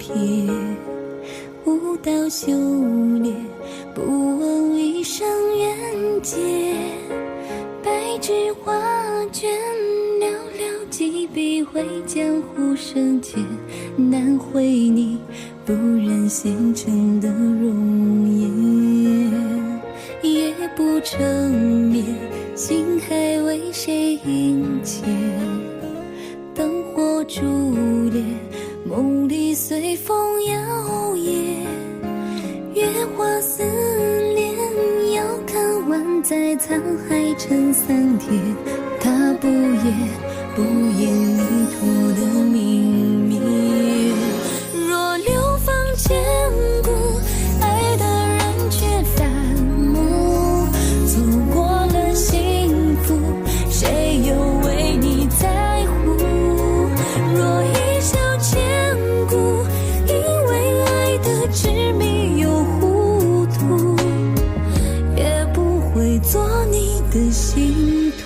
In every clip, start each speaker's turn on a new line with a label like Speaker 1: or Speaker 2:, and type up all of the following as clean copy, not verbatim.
Speaker 1: 瞥，舞蹈修炼，不问一生缘劫。白纸画卷，寥寥几笔绘江湖生劫，难绘你不忍纤尘的容颜，夜不成眠，心还为谁萦牵？灯火烛烈，梦里随风摇曳，月华似莲，遥看万载沧海成桑田。他不言迷途的泯灭。若流芳千古，爱的人却反目，走过了幸福，谁又为你在乎？若一笑千古，因为爱的执迷又糊涂，也不会做你的信徒。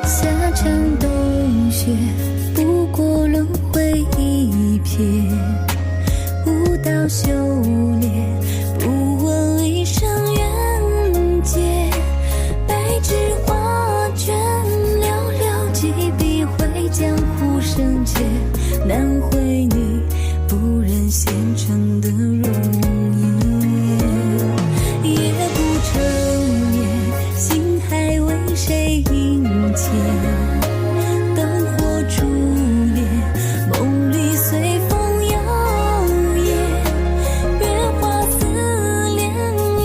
Speaker 1: 下场冬雪，不过轮回一瞥，舞蹈修炼，不问一生缘劫。白纸画卷，寥寥几笔绘江湖生劫，难绘你不忍纤尘的容颜，夜不成眠，心还为谁萦牵？灯火烛烈，梦里随风摇曳，月华似莲，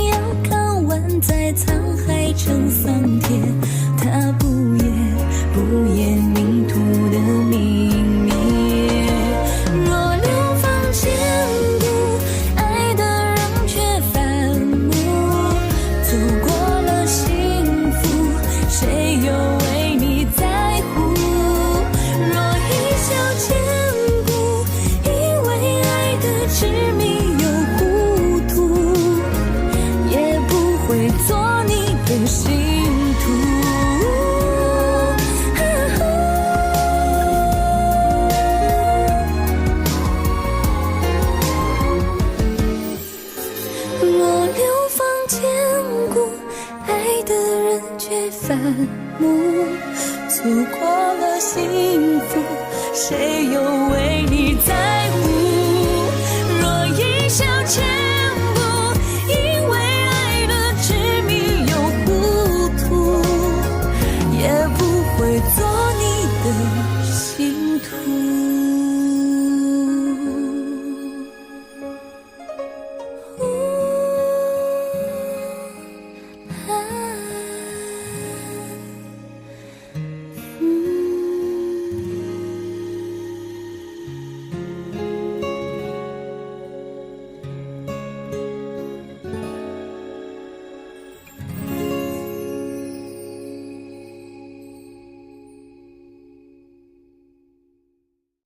Speaker 1: 遥看万载沧海成桑田。他不言迷途的泯灭。若流芳千古，爱的人却反目，走过了幸福，谁又为你在乎？若一笑千古，因为爱的执迷又糊涂，也不会做你的心